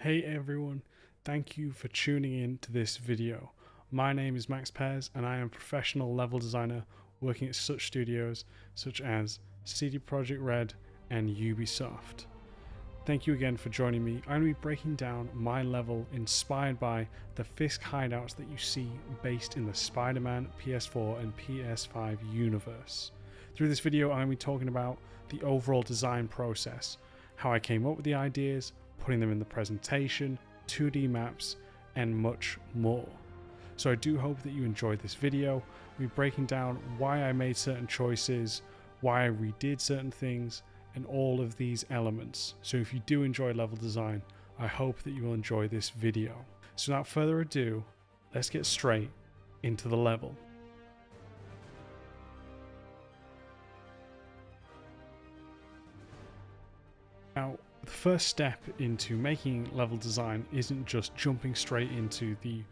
Hey everyone, thank you for tuning in to this video. My name is Max Pears and I am a professional level designer working at such studios such as CD Projekt Red and Ubisoft. Thank you again for joining me. I'm going to be breaking down my level inspired by the Fisk hideouts that you see based in the Spider-Man PS4 and PS5 universe. Through this video I'm going to be talking about the overall design process, how I came up with the ideas, putting them in the presentation, 2D maps, and much more. So I do hope that you enjoyed this video. We're breaking down why I made certain choices, why I redid certain things, and all of these elements. So if you do enjoy level design, I hope that you will enjoy this video. So without further ado, let's get straight into the level. Now, the first step into making level design isn't just jumping straight into the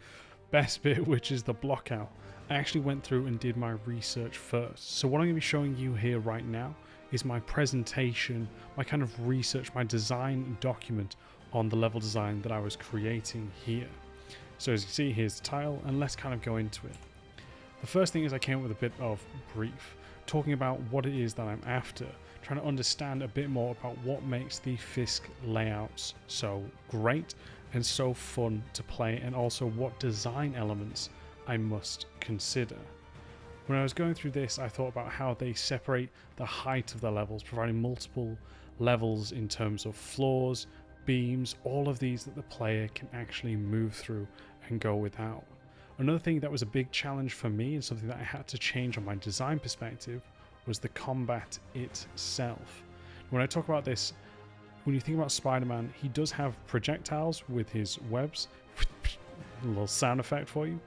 best bit, which is the block out. I actually went through and did my research first. So what I'm going to be showing you here right now is my presentation, my kind of research, my design document on the level design that I was creating here. So as you see, here's the title, and let's kind of go into it. The first thing is I came up with a bit of brief, talking about what it is that I'm after, trying to understand a bit more about what makes the Fisk layouts so great and so fun to play, and also what design elements I must consider. When I was going through this, I thought about how they separate the height of the levels, providing multiple levels in terms of floors, beams, all of these that the player can actually move through and go without. Another thing that was a big challenge for me and something that I had to change on my design perspective was the combat itself. When I talk about this, when you think about Spider-Man, he does have projectiles with his webs, a little sound effect for you,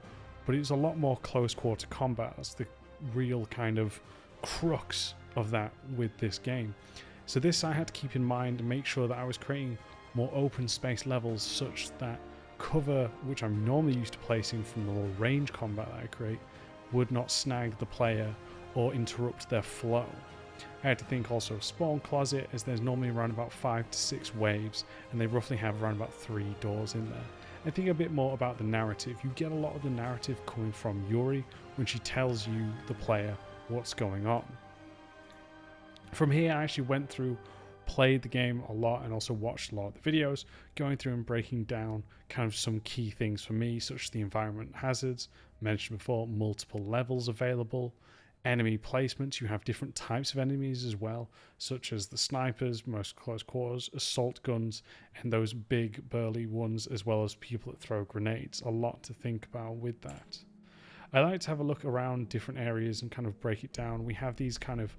but it's a lot more close quarter combat. That's the real kind of crux of that with this game. So this I had to keep in mind and make sure that I was creating more open space levels such that cover, which I'm normally used to placing from the little range combat that I create, would not snag the player or interrupt their flow. I had to think also of spawn closet, as there's normally around about 5 to 6 waves and they roughly have around about 3 doors in there. And think a bit more about the narrative. You get a lot of the narrative coming from Yuri when she tells you, the player, what's going on. From here I actually went through, played the game a lot, and also watched a lot of the videos, going through and breaking down kind of some key things for me, such as the environment hazards, mentioned before, multiple levels available, enemy placements. You have different types of enemies as well, such as the snipers, most close quarters, assault guns, and those big burly ones, as well as people that throw grenades. A lot to think about with that. I like to have a look around different areas and kind of break it down. We have these kind of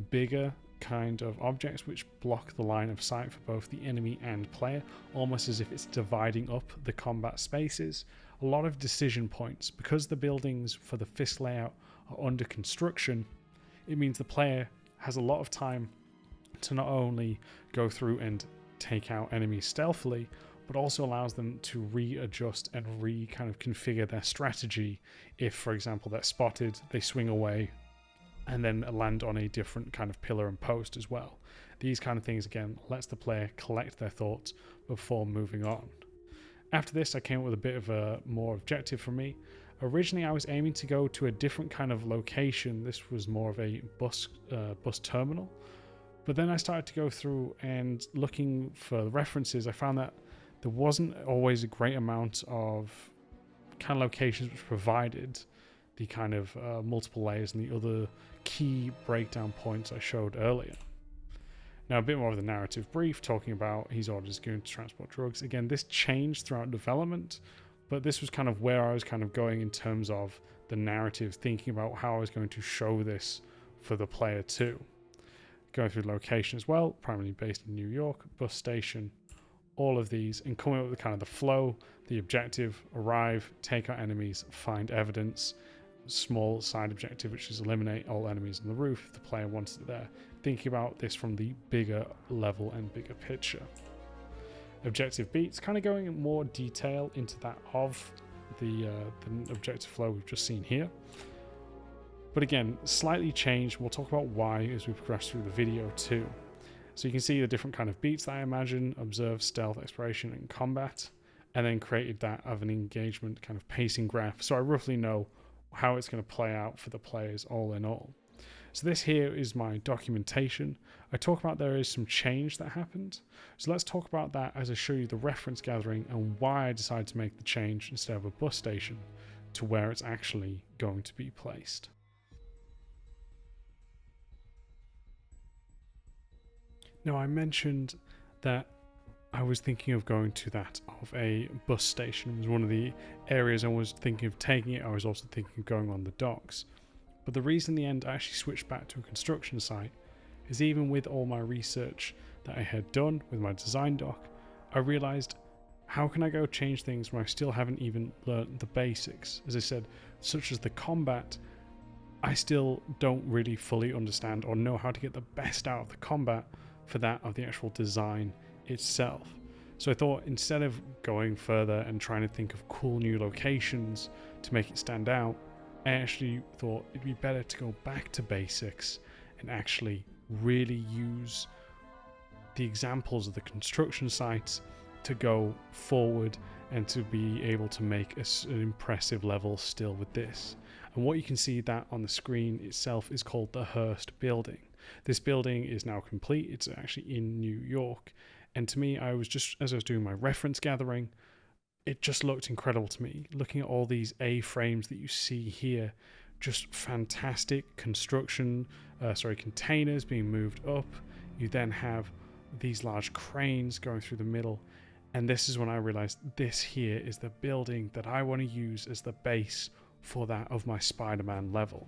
bigger kind of objects which block the line of sight for both the enemy and player, almost as if it's dividing up the combat spaces. A lot of decision points. Because the buildings for the Fisk layout are under construction, it means the player has a lot of time to not only go through and take out enemies stealthily, but also allows them to readjust and kind of configure their strategy. If, for example, they're spotted, they swing away and then land on a different kind of pillar and post as well. These kind of things, again, lets the player collect their thoughts before moving on. After this, I came up with a bit of a more objective for me. Originally, I was aiming to go to a different kind of location. This was more of a bus terminal. But then I started to go through and looking for references. I found that there wasn't always a great amount of kind of locations which provided the kind of multiple layers and the other key breakdown points I showed earlier. Now, a bit more of the narrative brief, talking about he's ordered his goon to transport drugs. Again, this changed throughout development, but this was kind of where I was kind of going in terms of the narrative, thinking about how I was going to show this for the player too. Going through location as well, primarily based in New York, bus station, all of these, and coming up with kind of the flow, the objective, arrive, take out enemies, find evidence, small side objective, which is eliminate all enemies on the roof if the player wants it there. Thinking about this from the bigger level and bigger picture. Objective beats, kind of going in more detail into that of the objective flow we've just seen here. But again, slightly changed. We'll talk about why as we progress through the video too. So you can see the different kind of beats that I imagine: observe, stealth, exploration, and combat, and then created that of an engagement kind of pacing graph. So I roughly know how it's going to play out for the players all in all. So this here is my documentation. I talk about there is some change that happened. So let's talk about that as I show you the reference gathering and why I decided to make the change instead of a bus station to where it's actually going to be placed. Now, I mentioned that I was thinking of going to that of a bus station. It was one of the areas I was thinking of taking it. I was also thinking of going on the docks. But the reason in the end I actually switched back to a construction site is even with all my research that I had done with my design doc, I realized, how can I go change things when I still haven't even learned the basics? As I said, such as the combat, I still don't really fully understand or know how to get the best out of the combat for that of the actual design itself. So I thought, instead of going further and trying to think of cool new locations to make it stand out, I actually thought it'd be better to go back to basics and actually really use the examples of the construction sites to go forward and to be able to make an impressive level still with this. And what you can see that on the screen itself is called the Hearst building. This building is now complete. It's actually in New York. And to me, I was just, as I was doing my reference gathering, it just looked incredible to me. Looking at all these A-frames that you see here, just fantastic construction, containers being moved up. You then have these large cranes going through the middle. And this is when I realized this here is the building that I want to use as the base for that of my Spider-Man level.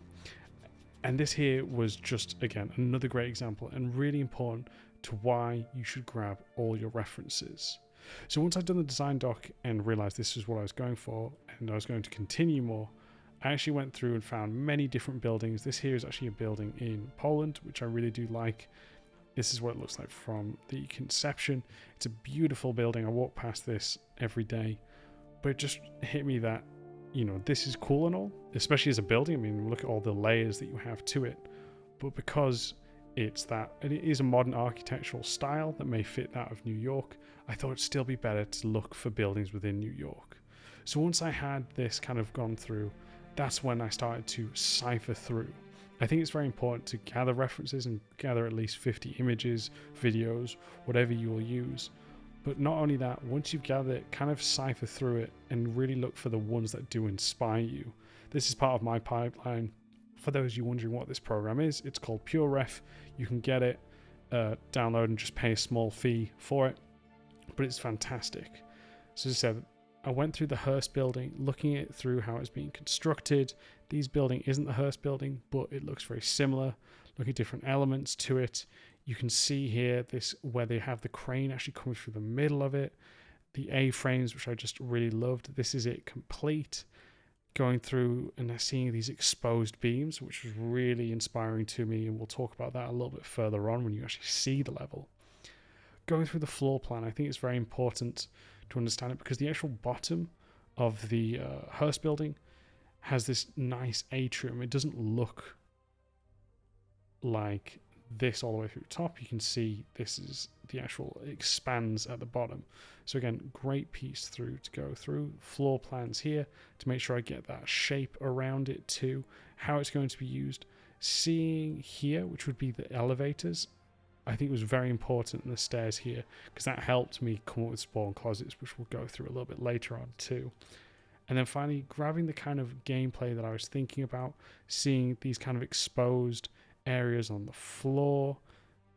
And this here was just, again, another great example and really important to why you should grab all your references. So once I'd done the design doc and realized this is what I was going for and I was going to continue more, I actually went through and found many different buildings. This here is actually a building in Poland, which I really do like. This is what it looks like from the conception. It's a beautiful building. I walk past this every day, but it just hit me that, you know, this is cool and all, especially as a building. I mean, look at all the layers that you have to it, but because it is a modern architectural style that may fit that of New York, I thought it'd still be better to look for buildings within New York. So once I had this kind of gone through, that's when I started to cipher through. I think it's very important to gather references and gather at least 50 images, videos, whatever you will use. But not only that, once you've gathered it, kind of cipher through it and really look for the ones that do inspire you. This is part of my pipeline. For those of you wondering what this program is, it's called PureRef. You can get it, download and just pay a small fee for it, but it's fantastic. So as I said, I went through the Hearst building, looking at it through how it's being constructed. This building isn't the Hearst building, but it looks very similar. Look at different elements to it. You can see here this where they have the crane actually coming through the middle of it. The A-frames, which I just really loved. This is it complete. Going through and seeing these exposed beams, which was really inspiring to me, and we'll talk about that a little bit further on when you actually see the level. Going through the floor plan, I think it's very important to understand it because the actual bottom of the Hearst building has this nice atrium. It doesn't look like this all the way through the top. You can see this is the actual, it expands at the bottom. So again, great piece through to go through. Floor plans here to make sure I get that shape around it too, how it's going to be used. Seeing here, which would be the elevators, I think it was very important in the stairs here because that helped me come up with spawn closets, which we'll go through a little bit later on too. And then finally, grabbing the kind of gameplay that I was thinking about, seeing these kind of exposed areas on the floor.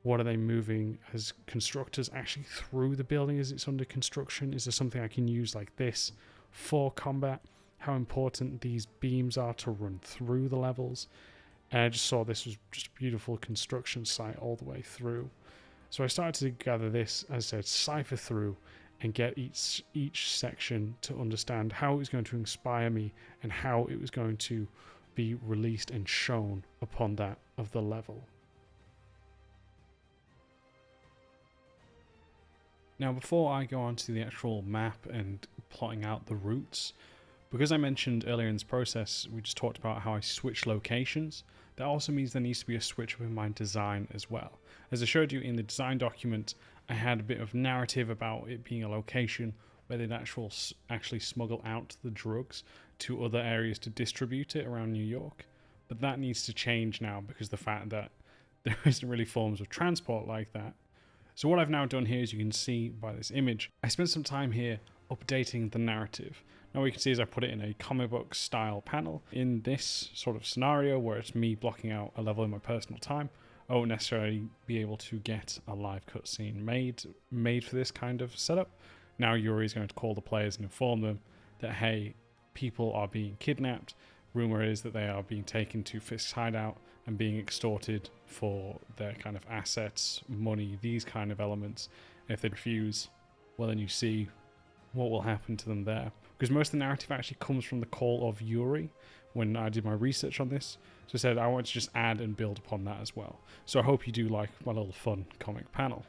What are they moving as constructors actually through the building as it's under construction? Is there something I can use like this for combat? How important these beams are to run through the levels. And I just saw this was just a beautiful construction site all the way through. So I started to gather this, as I said, cipher through and get each section to understand how it was going to inspire me and how it was going to be released and shown upon that of the level. Now, before I go on to the actual map and plotting out the routes, Because I mentioned earlier in this process, we just talked about how I switch locations. That also means there needs to be a switch up in my design as well. As I showed you in the design document, I had a bit of narrative about it being a location where they'd actually smuggle out the drugs to other areas to distribute it around New York. But that needs to change now because the fact that there isn't really forms of transport like that. So what I've now done here, as you can see by this image, I spent some time here updating the narrative. Now what you can see is I put it in a comic book style panel. In this sort of scenario where it's me blocking out a level in my personal time, I won't necessarily be able to get a live cutscene made for this kind of setup. Now Yuri is going to call the players and inform them that, hey, people are being kidnapped. Rumor is that they are being taken to Fisk's hideout and being extorted for their kind of assets, money, these kind of elements. And if they refuse, well, then you see what will happen to them there. Because most of the narrative actually comes from the call of Yuri when I did my research on this. So I said I want to just add and build upon that as well. So I hope you do like my little fun comic panel.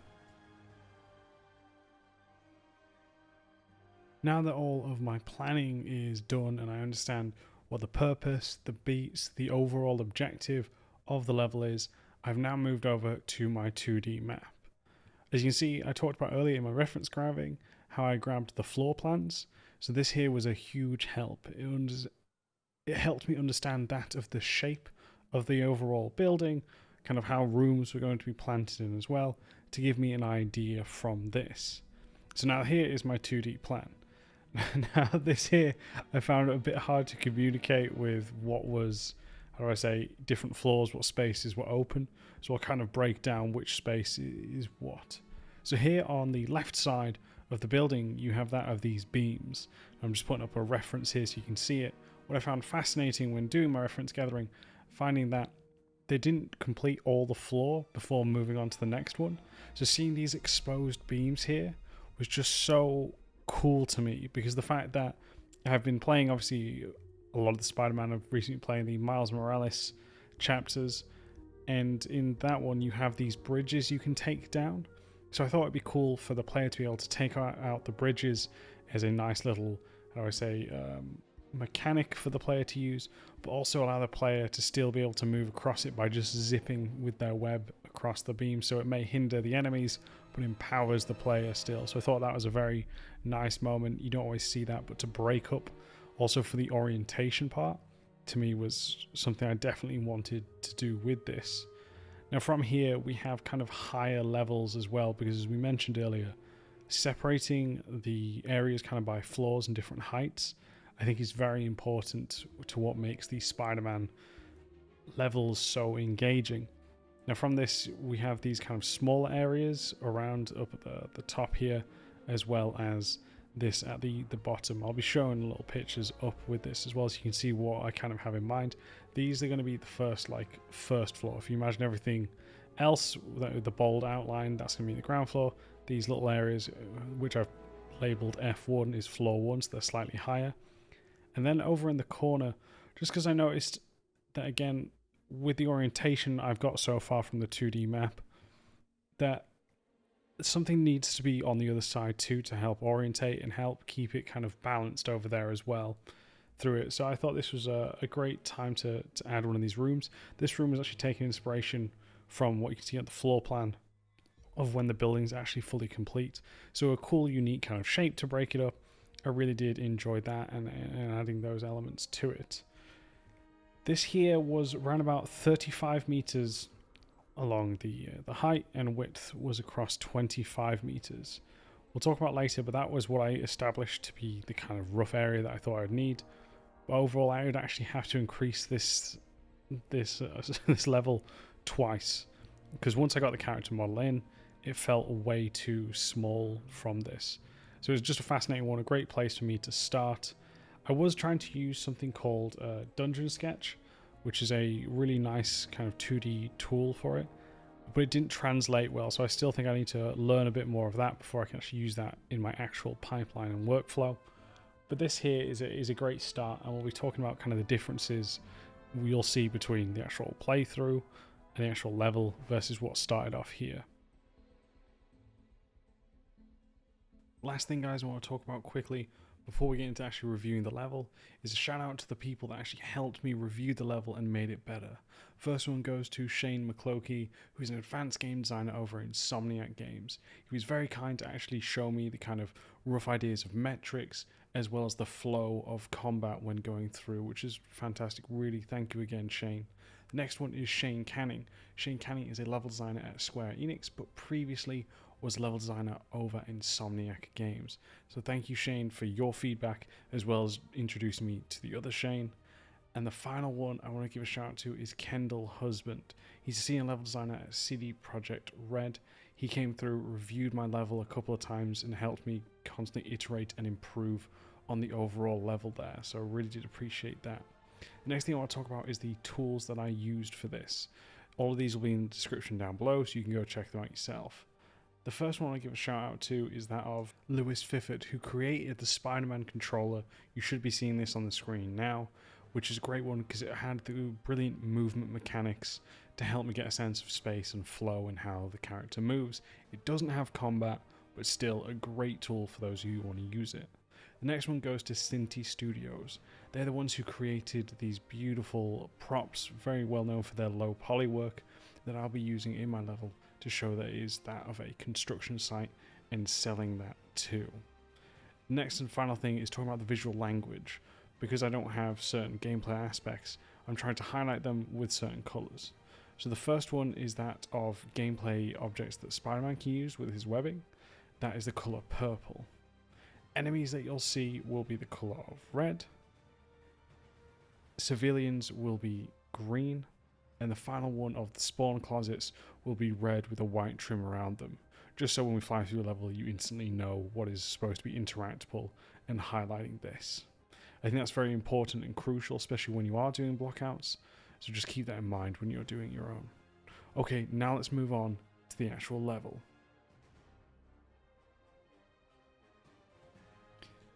Now that all of my planning is done and I understand what the purpose, the beats, the overall objective of the level is, I've now moved over to my 2D map. As you can see, I talked about earlier in my reference grabbing how I grabbed the floor plans. So this here was a huge help. It helped me understand that of the shape of the overall building, kind of how rooms were going to be planted in as well, to give me an idea from this. So now here is my 2D plan. Now this here, I found it a bit hard to communicate with what was, how do I say, different floors, what spaces were open. So I'll kind of break down which space is what. So here on the left side of the building, you have that of these beams. I'm just putting up a reference here so you can see it. What I found fascinating when doing my reference gathering, finding that they didn't complete all the floor before moving on to the next one. So seeing these exposed beams here was just so cool to me, because the fact that I've been playing obviously a lot of the Spider-Man, I've recently played the Miles Morales chapters, and in that one you have these bridges you can take down. So I thought it'd be cool for the player to be able to take out the bridges as a nice little, how do I say, mechanic for the player to use, but also allow the player to still be able to move across it by just zipping with their web across the beam. So it may hinder the enemies, but empowers the player still. So I thought that was a very nice moment. You don't always see that, but to break up also for the orientation part, to me was something I definitely wanted to do with this. Now from here, we have kind of higher levels as well, because as we mentioned earlier, separating the areas kind of by floors and different heights, I think is very important to what makes these Spider-Man levels so engaging. Now from this, we have these kind of smaller areas around up at the top here, as well as this at the bottom. I'll be showing little pictures up with this as well, so you can see what I kind of have in mind. These are going to be the first floor. If you imagine everything else, the bold outline, that's going to be the ground floor. These little areas, which I've labeled F1, is floor 1, so they're slightly higher. And then over in the corner, just because I noticed that, again, with the orientation I've got so far from the 2D map, that something needs to be on the other side too to help orientate and help keep it kind of balanced over there as well through it. So I thought this was a great time to add one of these rooms. This room is actually taking inspiration from what you can see on the floor plan of when the building's actually fully complete. So a cool, unique kind of shape to break it up. I really did enjoy that and adding those elements to it. This here was around about 35 meters along the height, and width was across 25 meters. We'll talk about later, but that was what I established to be the kind of rough area that I thought I'd need. But overall, I would actually have to increase this level twice, because once I got the character model in, it felt way too small from this. So it was just a fascinating one, a great place for me to start. I was trying to use something called Dungeon Sketch, which is a really nice kind of 2D tool for it, but it didn't translate well, so I still think I need to learn a bit more of that before I can actually use that in my actual pipeline and workflow. But this here is a great start, and we'll be talking about kind of the differences we'll see between the actual playthrough and the actual level versus what started off here. Last thing, guys, I want to talk about quickly before we get into actually reviewing the level, is a shout out to the people that actually helped me review the level and made it better. First one goes to Shane McClokey, who's an advanced game designer over at Insomniac Games. He was very kind to actually show me the kind of rough ideas of metrics as well as the flow of combat when going through, which is fantastic. Really, thank you again, Shane. The next one is Shane Canning. Shane Canning is a level designer at Square Enix, but previously was level designer over Insomniac Games. So thank you, Shane, for your feedback as well as introducing me to the other Shane. And the final one I want to give a shout out to is Kendall Husband. He's a senior level designer at CD Projekt Red. He came through, reviewed my level a couple of times and helped me constantly iterate and improve on the overall level there. So I really did appreciate that. The next thing I want to talk about is the tools that I used for this. All of these will be in the description down below, so you can go check them out yourself. The first one I give a shout out to is that of Lewis Fifford, who created the Spider-Man controller. You should be seeing this on the screen now, which is a great one because it had the brilliant movement mechanics to help me get a sense of space and flow and how the character moves. It doesn't have combat, but still a great tool for those who want to use it. The next one goes to Cinti Studios. They're the ones who created these beautiful props, very well known for their low poly work, that I'll be using in my level to show that it is that of a construction site and selling that too. Next and final thing is talking about the visual language. Because I don't have certain gameplay aspects, I'm trying to highlight them with certain colours. So the first one is that of gameplay objects that Spider-Man can use with his webbing. That is the colour purple. Enemies that you'll see will be the colour of red. Civilians will be green. And the final one of the spawn closets will be red with a white trim around them. Just so when we fly through a level, you instantly know what is supposed to be interactable and highlighting this. I think that's very important and crucial, especially when you are doing blockouts. So just keep that in mind when you're doing your own. Okay, now let's move on to the actual level.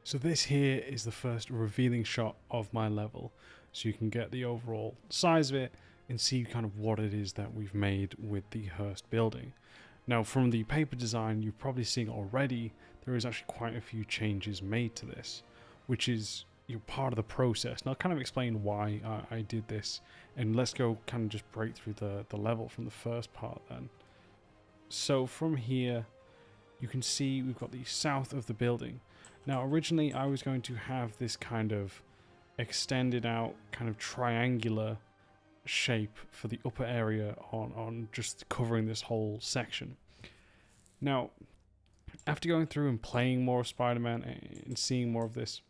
So this here is the first revealing shot of my level. So you can get the overall size of it and see kind of what it is that we've made with the Hearst building. Now from the paper design, you've probably seen already, there is actually quite a few changes made to this, which is part of the process. And I'll kind of explain why I did this, and let's go kind of just break through the level from the first part then. So from here, you can see we've got the south of the building. Now originally I was going to have this kind of extended out kind of triangular shape for the upper area on just covering this whole section. Now after going through and playing more of Spider-Man and seeing more of this,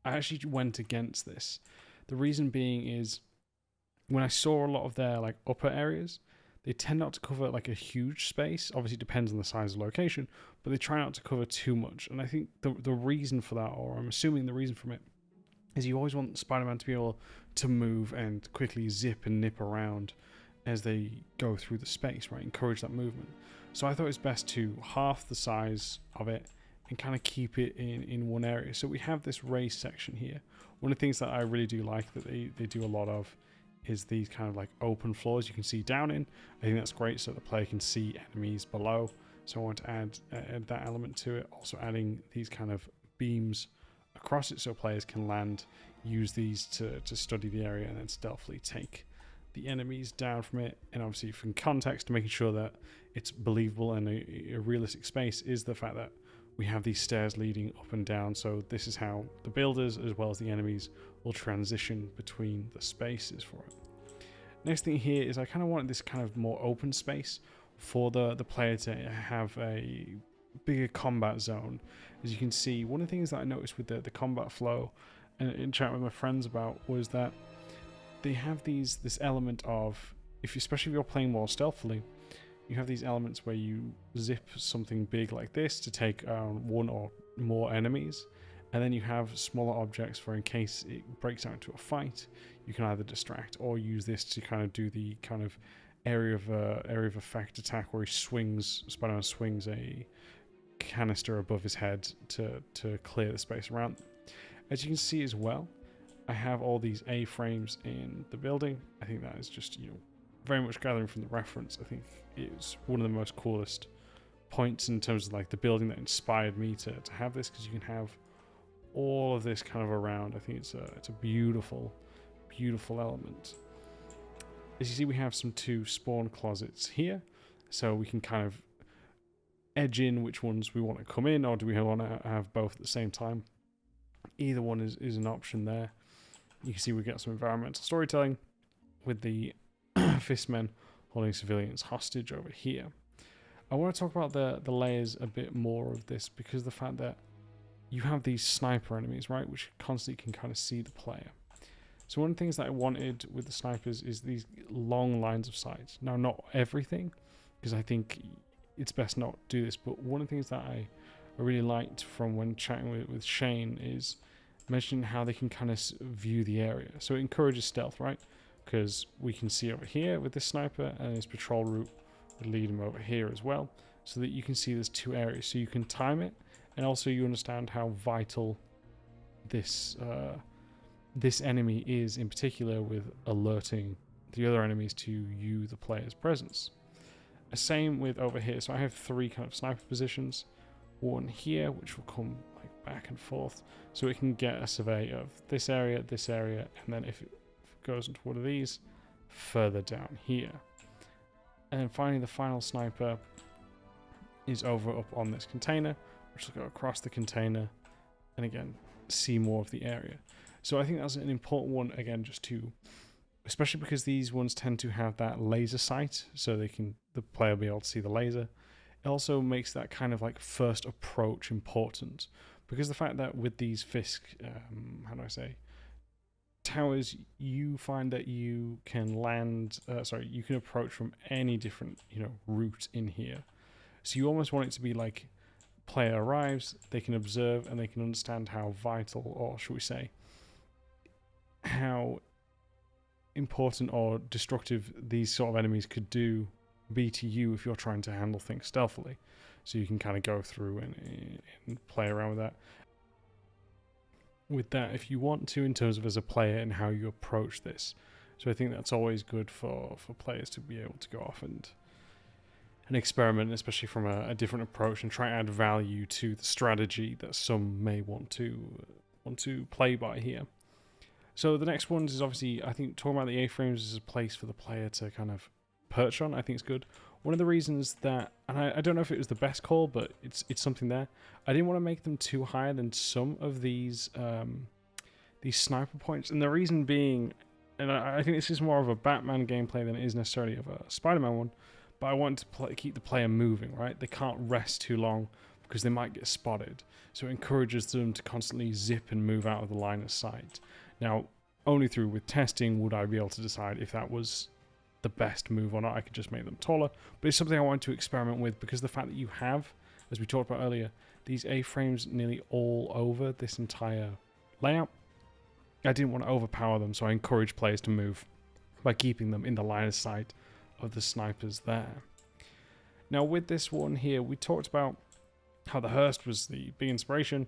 I actually went against this. The reason being is when I saw a lot of their like upper areas, they tend not to cover like a huge space. Obviously it depends on the size of the location, but they try not to cover too much. And I think the reason for that, or I'm assuming the reason from it, is you always want Spider-Man to be able to move and quickly zip and nip around as they go through the space, right? Encourage that movement. So I thought it was best to half the size of it and kind of keep it in one area. So we have this raised section here. One of the things that I really do like that they do a lot of is these kind of like open floors you can see down in. I think that's great so the player can see enemies below. So I want to add that element to it. Also adding these kind of beams across it so players can land, use these to study the area and then stealthily take the enemies down from it. And obviously from context, making sure that it's believable and a realistic space is the fact that we have these stairs leading up and down. So this is how the builders as well as the enemies will transition between the spaces for it. Next thing here is I kind of wanted this kind of more open space for the player to have a bigger combat zone. As you can see, one of the things that I noticed with the combat flow and in chat with my friends about was that they have this element of, especially if you're playing more stealthily, you have these elements where you zip something big like this to take one or more enemies, and then you have smaller objects for in case it breaks out into a fight, you can either distract or use this to kind of do the kind of area of effect attack where Spider-Man swings a canister above his head to clear the space around them. As you can see as well, I have all these A-frames in the building. I think that is just, very much gathering from the reference. I think it's one of the most coolest points in terms of like the building that inspired me to have this, because you can have all of this kind of around. I think it's a beautiful, beautiful element. As you see, we have some 2 spawn closets here, so we can kind of edge in which ones we want to come in, or do we want to have both at the same time. Either one is an option there. You can see we get some environmental storytelling with the fistmen holding civilians hostage over here. I want to talk about the layers a bit more of this, because the fact that you have these sniper enemies, right, which constantly can kind of see the player. So one of the things that I wanted with the snipers is these long lines of sight. Now, not everything, because I think it's best not to do this, but one of the things that I really liked from when chatting with Shane is mentioning how they can kind of view the area. So it encourages stealth, right? Because we can see over here with this sniper, and his patrol route would lead him over here as well, so that you can see there's 2 areas. So you can time it, and also you understand how vital this this enemy is, in particular with alerting the other enemies to you, the player's presence. Same with over here. So I have 3 kind of sniper positions. One here, which will come like back and forth, so it can get a survey of this area, and then if it goes into one of these, further down here. And then finally, the final sniper is over up on this container, which will go across the container, and again, see more of the area. So I think that's an important one, again, just to, especially because these ones tend to have that laser sight, so the player will be able to see the laser. It also makes that kind of like first approach important, because the fact that with these Fisk, how do I say, towers, you find that you can land, you can approach from any different, route in here. So you almost want it to be like, player arrives, they can observe, and they can understand how vital, or should we say, how important or destructive these sort of enemies could be to you if you're trying to handle things stealthily. So you can kind of go through and play around with that. With that, if you want to, in terms of as a player and how you approach this. So I think that's always good for players to be able to go off and experiment, especially from a different approach, and try and add value to the strategy that some may want to play by here. So the next one is obviously, I think, talking about the A-frames is a place for the player to kind of perch on. I think it's good. One of the reasons that, and I don't know if it was the best call, but it's something there. I didn't want to make them too higher than some of these sniper points, and the reason being, and I think this is more of a Batman gameplay than it is necessarily of a Spider-Man one, but I want to keep the player moving, right? They can't rest too long because they might get spotted. So it encourages them to constantly zip and move out of the line of sight. Now, only through with testing would I be able to decide if that was the best move or not. I could just make them taller, but it's something I wanted to experiment with, because the fact that you have, as we talked about earlier, these A-frames nearly all over this entire layout, I didn't want to overpower them, so I encourage players to move by keeping them in the line of sight of the snipers there. Now with this one here, we talked about how the Hearst was the big inspiration,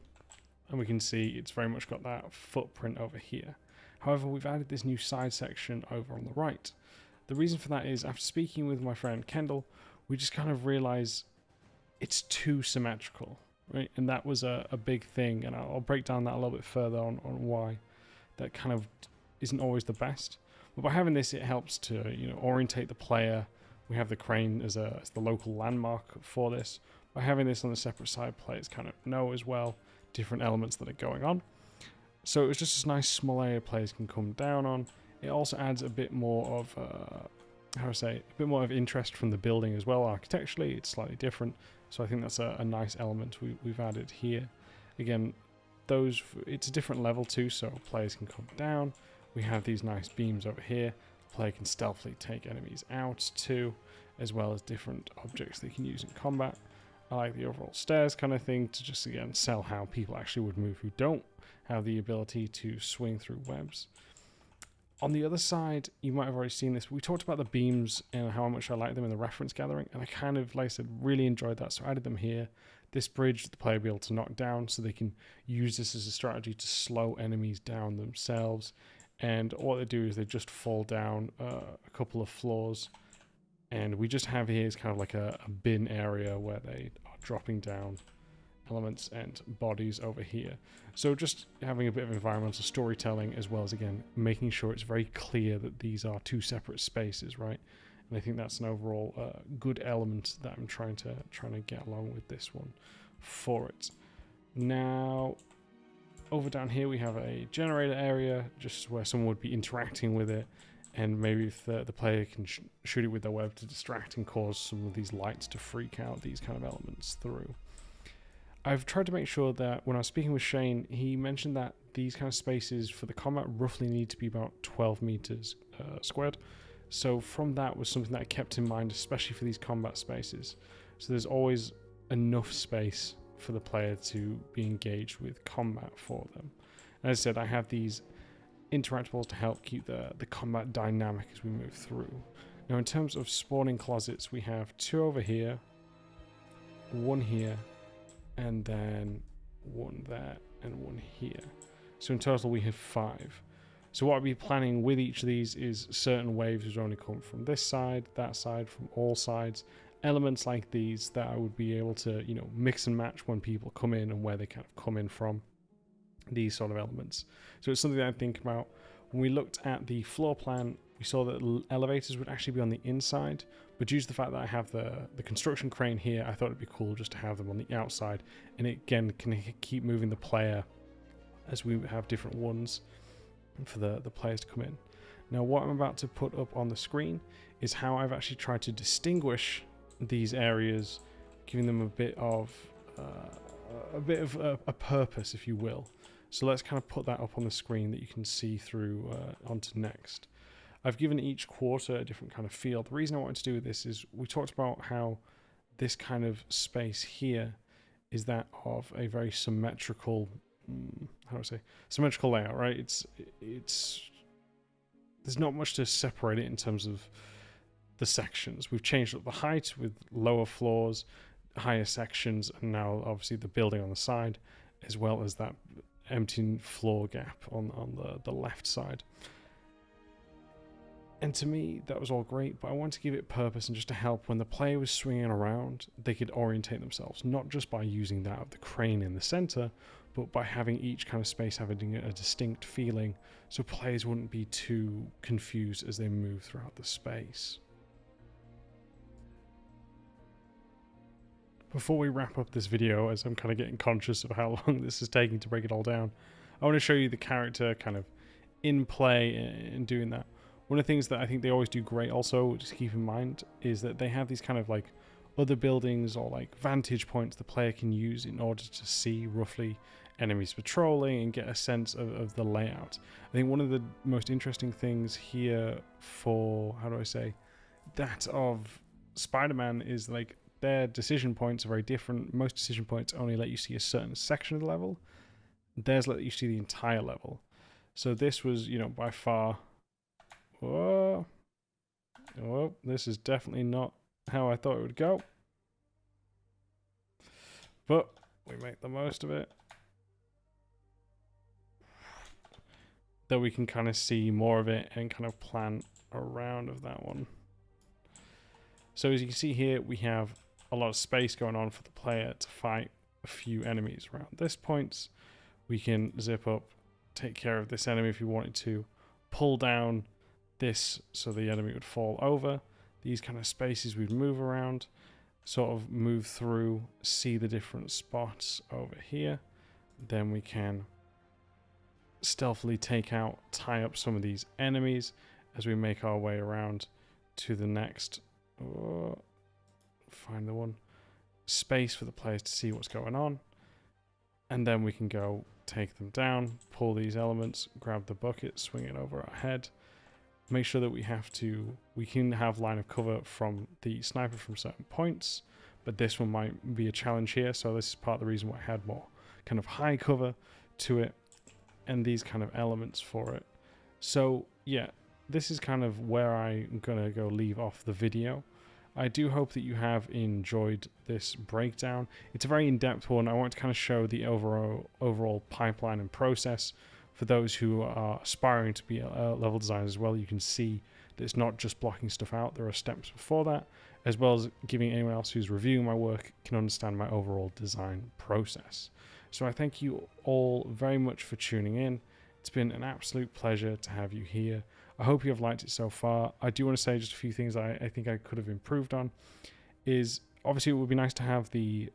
and we can see it's very much got that footprint over here. However, we've added this new side section over on the right. The reason for that is, after speaking with my friend Kendall, we just kind of realized it's too symmetrical, right? And that was a big thing, and I'll break down that a little bit further on why that kind of isn't always the best. But by having this, it helps to orientate the player. We have the crane as the local landmark for this. By having this on the separate side, players kind of know as well different elements that are going on. So it was just this nice small area players can come down on. It also adds a bit more of a bit more of interest from the building as well. Architecturally, it's slightly different, so I think that's a nice element we've added here. Again, it's a different level too, so players can come down. We have these nice beams over here. The player can stealthily take enemies out too, as well as different objects they can use in combat. I like the overall stairs kind of thing to just, again, sell how people actually would move who don't have the ability to swing through webs. On the other side, you might have already seen this. We talked about the beams and how much I like them in the reference gathering, and I kind of, like I said, really enjoyed that, so I added them here. This bridge, the player will be able to knock down, so they can use this as a strategy to slow enemies down themselves. And what they do is they just fall down a couple of floors, and we just have here is kind of like a bin area where they are dropping down elements and bodies over here. So just having a bit of environmental storytelling, as well as, again, making sure it's very clear that these are two separate spaces, right? And I think that's an overall good element that I'm trying to get along with this one for it. Now, over down here we have a generator area, just where someone would be interacting with it, and maybe if the player can shoot it with their web to distract and cause some of these lights to freak out these kind of elements through. I've tried to make sure that when I was speaking with Shane, he mentioned that these kind of spaces for the combat roughly need to be about 12 meters squared. So from that was something that I kept in mind, especially for these combat spaces. So there's always enough space for the player to be engaged with combat for them. And as I said, I have these interactables to help keep the combat dynamic as we move through. Now in terms of spawning closets, we have 2 over here, 1 here, and then 1 there, and 1 here. So in total we have 5. So what I'll be planning with each of these is certain waves which only come from this side, that side, from all sides. Elements like these that I would be able to, you know, mix and match when people come in and where they kind of come in from. These sort of elements. So it's something that I think about. When we looked at the floor plan, we saw that elevators would actually be on the inside, but due to the fact that I have the construction crane here, I thought it'd be cool just to have them on the outside, and it again can keep moving the player as we have different ones for the players to come in. Now what I'm about to put up on the screen is how I've actually tried to distinguish these areas, giving them a bit of a purpose, if you will. So let's kind of put that up on the screen that you can see through onto next. I've given each quarter a different kind of feel. The reason I wanted to do this is we talked about how this kind of space here is that of a very symmetrical, how do I say, symmetrical layout, right? It's there's not much to separate it in terms of the sections. We've changed up the height with lower floors, higher sections, and now obviously the building on the side, as well as that empty floor gap on the left side. And to me, that was all great, but I wanted to give it purpose and just to help when the player was swinging around, they could orientate themselves, not just by using that of the crane in the center, but by having each kind of space having a distinct feeling, so players wouldn't be too confused as they move throughout the space. Before we wrap up this video, as I'm kind of getting conscious of how long this is taking to break it all down, I want to show you the character kind of in play in doing that. One of the things that I think they always do great also, just keep in mind, is that they have these kind of like other buildings or like vantage points the player can use in order to see roughly enemies patrolling and get a sense of the layout. I think one of the most interesting things here for, how do I say, that of Spider-Man is like their decision points are very different. Most decision points only let you see a certain section of the level. Theirs let you see the entire level. So this was, you know, by far... Whoa. Oh, this is definitely not how I thought it would go. But we make the most of it. That we can kind of see more of it and kind of plan around of that one. So as you can see here, we have a lot of space going on for the player to fight a few enemies around this point. We can zip up, take care of this enemy if you wanted to, pull down this so the enemy would fall over. These kind of spaces we'd move around, sort of move through, see the different spots over here. Then we can stealthily take out, tie up some of these enemies as we make our way around to the next, find the one, space for the players to see what's going on. And then we can go take them down, pull these elements, grab the bucket, swing it over our head. Make sure that we can have line of cover from the sniper from certain points, but this one might be a challenge here, so this is part of the reason why I had more kind of high cover to it and these kind of elements for it. So yeah, this is kind of where I'm gonna go leave off the video. I do hope that you have enjoyed this breakdown. It's a very in-depth one. I want to kind of show the overall pipeline and process for those who are aspiring to be level designers as well, you can see that it's not just blocking stuff out. There are steps before that, as well as giving anyone else who's reviewing my work can understand my overall design process. So I thank you all very much for tuning in. It's been an absolute pleasure to have you here. I hope you have liked it so far. I do want to say just a few things I think I could have improved on. Is obviously it would be nice to have the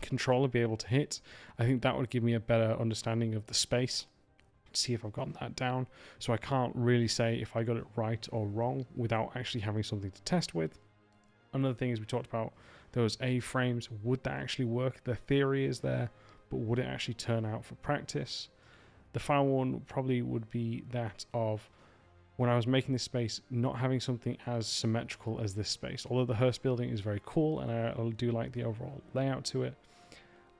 controller be able to hit. I think that would give me a better understanding of the space, see if I've gotten that down. So I can't really say if I got it right or wrong without actually having something to test with. Another thing is we talked about those A-frames. Would that actually work? The theory is there, but would it actually turn out for practice? The final one probably would be that of when I was making this space, not having something as symmetrical as this space. Although the Hearst building is very cool and I do like the overall layout to it,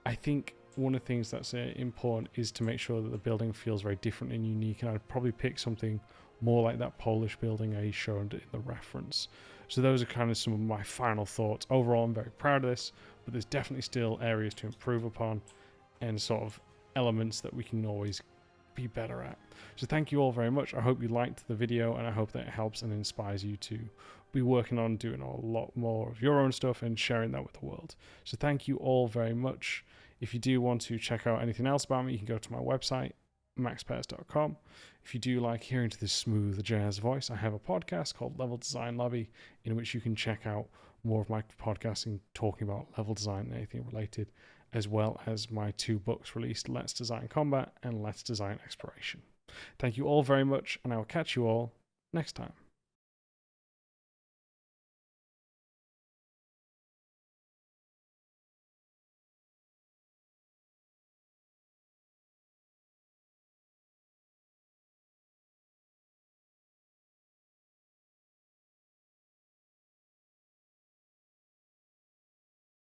I think one of the things that's important is to make sure that the building feels very different and unique, and I'd probably pick something more like that Polish building I showed in the reference. So those are kind of some of my final thoughts. Overall, I'm very proud of this, but there's definitely still areas to improve upon and sort of elements that we can always be better at. So thank you all very much. I hope you liked the video, and I hope that it helps and inspires you to be working on doing a lot more of your own stuff and sharing that with the world. So thank you all very much. If you do want to check out anything else about me, you can go to my website, maxpairs.com. If you do like hearing to this smooth jazz voice, I have a podcast called Level Design Lobby, in which you can check out more of my podcasting talking about level design and anything related, as well as my 2 books released, Let's Design Combat and Let's Design Exploration. Thank you all very much, and I will catch you all next time.